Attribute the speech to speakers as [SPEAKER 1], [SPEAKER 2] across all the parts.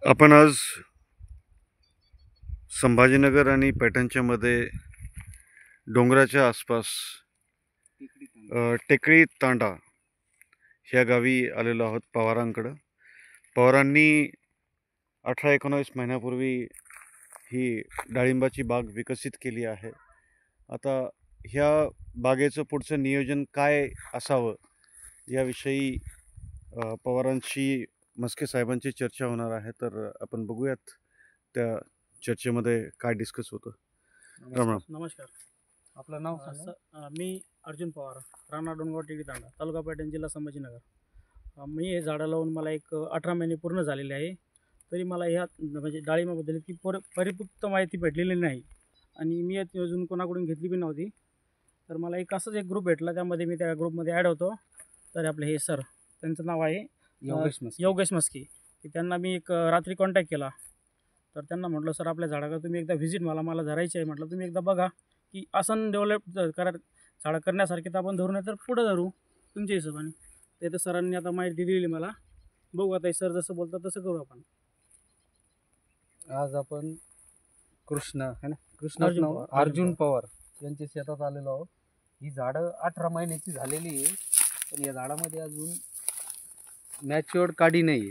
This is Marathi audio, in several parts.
[SPEAKER 1] आपण आज संभाजीनगर आणि पैठणच्या मध्ये डोंगराच्या आसपास टेकडी तांडा ह्या गावी आलेलो आहोत पवारांकडं. पवारांनी 18-19 महिन्यापूर्वी ही डाळिंबाची बाग विकसित केली आहे. आता ह्या बागेचं पुढचं नियोजन काय असावं याविषयी पवारांशी मस्के साहेबांची चर्चा होणार आहे. तर आपण बघूयात त्या चर्चेमध्ये काय डिस्कस होतं. राम राम.
[SPEAKER 2] नमस्कार. आपलं नाव मी अर्जुन पवार, राणा डोंगराव टेकडी तांडा, तालुका पैठण, जिल्हा संभाजीनगर. मी हे झाडं लावून मला एक 18 महिने पूर्ण झालेले आहे. तरी मला ह्या म्हणजे डाळिंबाबद्दल की परिपुक्त माहिती भेटलेली नाही आणि मी अजून कोणाकडून घेतली पण नव्हती. तर मला असंच एक ग्रुप भेटला, त्यामध्ये मी त्या ग्रुपमध्ये ॲड होतो. तर आपले हे सर, त्यांचं नाव आहे योगेश मस्के. की त्यांना मी एक रात्री कॉन्टॅक्ट केला. तर त्यांना म्हटलं, सर आपल्या झाडाकडे तुम्ही एकदा व्हिजिट मला धरायची आहे. म्हटलं तुम्ही एकदा बघा की असं डेव्हलप झाडं करण्यासारखे तर आपण धरू, नाही तर पुढं धरू तुमच्या हिशोबाने. ते तर सरांनी आता माहिती दिली मला. बघू आता सर जसं बोलतात तसं करू आपण.
[SPEAKER 3] आज आपण अर्जुन पवार यांच्या शेतात आलेलो आहोत. ही झाडं 18 महिन्याची झालेली आहे, पण या झाडामध्ये अजून मॅच्युअर्ड काडी नाही आहे.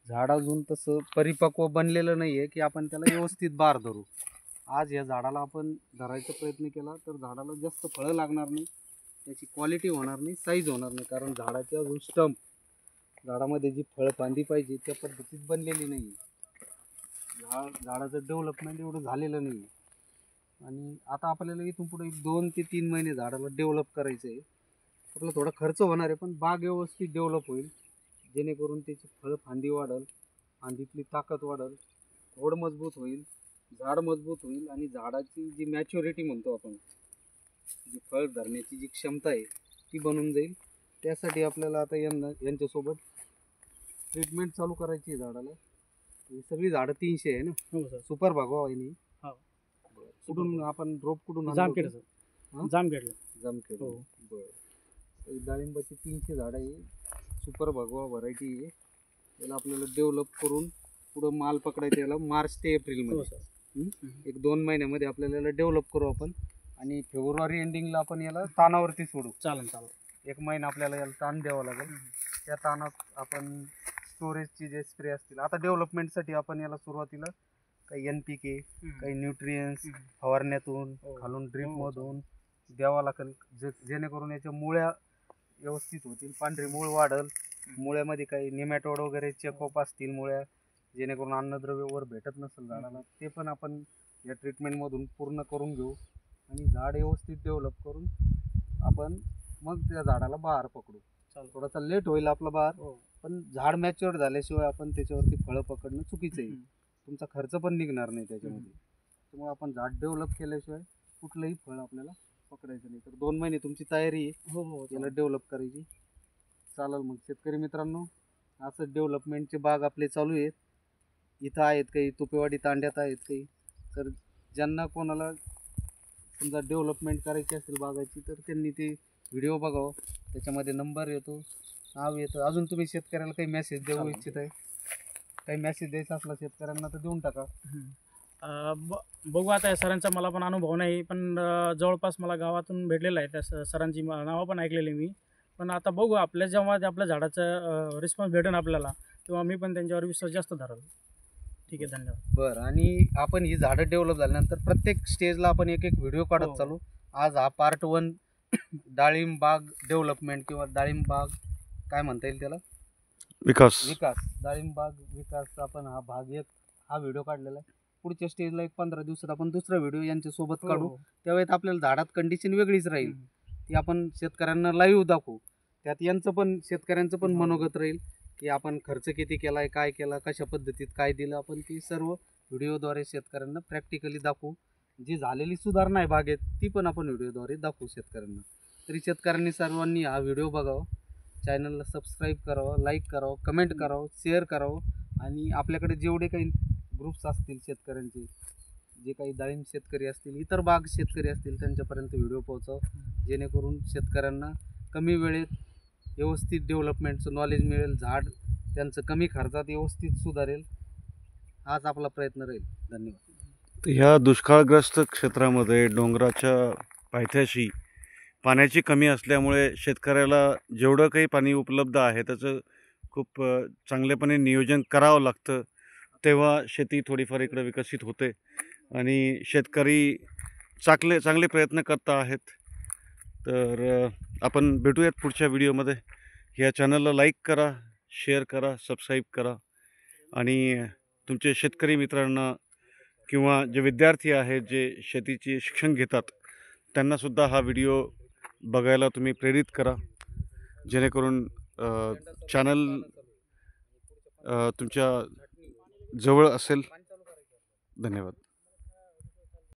[SPEAKER 3] झाड अजून तसं परिपक्व बनलेलं नाही आहे की आपण त्याला व्यवस्थित बार धरू. आज या झाडाला आपण धरायचा प्रयत्न केला तर झाडाला जास्त फळं लागणार नाही, त्याची क्वालिटी होणार नाही, साईज होणार नाही. कारण झाडाची अजून झाडामध्ये जी फळफांदी पाहिजे त्या पद्धतीत बनलेली नाही आहे. झाडाचं डेव्हलपमेंट एवढं झालेलं नाही आहे. आणि आता आपल्याला इथून पुढे 2 ते 3 महिने झाडाला डेव्हलप करायचं आहे. आपला थोडा खर्च होणार आहे, पण बाग व्यवस्थित डेव्हलप होईल, जेणेकरून त्याची फळफांदी वाढेल, फांदीतली ताकद वाढेल, खोड मजबूत होईल, झाड मजबूत होईल आणि झाडाची जी मॅच्युरिटी म्हणतो आपण, जी फळ धरण्याची जी क्षमता आहे ती बनून जाईल. त्यासाठी आपल्याला आता यांच्यासोबत ट्रीटमेंट चालू करायची आहे झाडाला. ही सगळी झाडं 300 आहे ना?
[SPEAKER 2] हो सर.
[SPEAKER 3] सुपर भागवा आहे.
[SPEAKER 2] हो.
[SPEAKER 3] कुठून आपण रोप कुठून
[SPEAKER 2] जामखेड सर. जामखेड.
[SPEAKER 3] हो. बरं. डाळिंबाची 300 झाडं आहे, सुपर भगवा व्हरायटी आहे. त्याला आपल्याला डेव्हलप करून पुढं माल पकडायचं. याला मार्च ते एप्रिलमध्ये एक 2 महिन्यामध्ये आपल्याला याला डेव्हलप करू आपण. आणि फेब्रुवारी एंडिंगला आपण याला तानावरती सोडू.
[SPEAKER 2] चालेल.
[SPEAKER 3] 1 महिना आपल्याला याला ताण द्यावा लागेल. त्या तानात आपण स्टोरेजचे जे स्प्रे असतील, आता डेव्हलपमेंटसाठी आपण याला सुरुवातीला काही NPK, काही न्यूट्रियन्स फवारण्यातून खालून ड्रीपमधून द्यावा लागेल, जेणेकरून याच्या मुळ्या व्यवस्थित होतील, पांढरी मूळ वाढेल. मुळ्यामध्ये काही निमॅटोड वगैरे चेकअप असतील मुळ्या, जेणेकरून अन्नद्रव्य भेटत नसेल झाडाला, ते पण आपण या ट्रीटमेंटमधून पूर्ण करून घेऊ. आणि झाड व्यवस्थित डेव्हलप करून आपण मग त्या झाडाला बहार पकडू. थोडासा लेट होईल आपला बहार, पण झाड मॅच्युअर झाल्याशिवाय आपण त्याच्यावरती फळं पकडणं चुकीचं आहे. तुमचा खर्च पण निघणार नाही त्याच्यामध्ये. त्यामुळे आपण झाड डेव्हलप केल्याशिवाय कुठलंही फळ आपल्याला पकडायचं नाही. तर 2 महिने तुमची तयारी आहे याला डेव्हलप करायची. चालेल मग शेतकरी मित्रांनो, असं डेव्हलपमेंटचे बाग आपले चालू आहेत. इथं आहेत काही, तुपेवाडी तांड्यात आहेत काही. तर ज्यांना कोणाला समजा डेव्हलपमेंट करायची असेल बागाची, तर त्यांनी ते व्हिडिओ बघावं. त्याच्यामध्ये नंबर येतो, नाव येतं. अजून तुम्ही शेतकऱ्याला काही मेसेज देऊ इच्छित आहे, काही मेसेज द्यायचा असला शेतकऱ्यांना तर देऊन टाका.
[SPEAKER 2] बघू आता सरांचा मला पण अनुभव नाही, पण जवळपास मला गावातून भेटलेलं आहे. त्या सरांची नावं पण ऐकलेली मी. पण आता बघू, जेव्हा आपल्या झाडाचं रिस्पॉन्स भेटेन आपल्याला, तेव्हा मी पण त्यांच्यावर विश्वास जास्त धराल. ठीक आहे, धन्यवाद.
[SPEAKER 3] बरं. आणि आपण ही झाडं डेव्हलप झाल्यानंतर प्रत्येक स्टेजला आपण एक व्हिडिओ काढत चालू. आज हा पार्ट 1 डाळिंब बाग डेव्हलपमेंट किंवा डाळिंब बाग काय म्हणता येईल त्याला, विकास डाळिंब बाग विकास, आपण हा भाग 1 हा व्हिडिओ काढलेला आहे. पुढच्या स्टेजला एक 15 दिवसात आपण दुसरा व्हिडिओ यांच्यासोबत काढू. त्यावेळेस आपल्याला झाडात कंडिशन वेगळीच राहील, ती आपण शेतकऱ्यांना लाईव्ह दाखवू. त्यात शेतकऱ्यांचं पण मनोगत राहील की आपण खर्च किती केला आहे, काय केला, कशा पद्धतीत काय दिलं. आपण ती सर्व व्हिडिओद्वारे शेतकऱ्यांना प्रॅक्टिकली दाखवू. जी झालेली सुधारणा आहे बागेत ती पण आपण व्हिडिओद्वारे दाखवू शेतकऱ्यांना. तरी शेतकऱ्यांनी सर्वांनी हा व्हिडिओ बघावा, चॅनलला सबस्क्राईब करावं, लाईक करावं, कमेंट करावं, शेअर करावं. आणि आपल्याकडे जेवढे काही ग्रुप्स असतील शेतकऱ्यांचे, जे काही डाळिंब शेतकरी असतील, इतर बाग शेतकरी असतील, त्यांच्यापर्यंत व्हिडिओ पोहोचावं, जेणेकरून शेतकऱ्यांना कमी वेळेत व्यवस्थित डेव्हलपमेंटचं नॉलेज मिळेल, झाड त्यांचं कमी खर्चात व्यवस्थित सुधारेल. हाच आपला प्रयत्न राहील. धन्यवाद.
[SPEAKER 1] तर ह्या दुष्काळग्रस्त क्षेत्रामध्ये डोंगराच्या पायथ्याशी पाण्याची कमी असल्यामुळे शेतकऱ्याला जेवढं काही पाणी उपलब्ध आहे त्याचं खूप चांगलेपणे नियोजन करावं लागतं. तेव्हा शेती थोडीफार इकडं विकसित होते आणि शेतकरी चांगले प्रयत्न करत आहेत. तर आपण भेटूयात पुढच्या व्हिडिओमध्ये. ह्या चॅनलला लाईक करा, शेअर करा, सबस्क्राईब करा आणि तुमचे शेतकरी मित्रांना किंवा जे विद्यार्थी आहेत जे शेतीचे शिक्षण घेतात त्यांनासुद्धा हा व्हिडिओ बघायला तुम्ही प्रेरित करा, जेणेकरून चॅनल तुमच्या जवळ असेल. धन्यवाद.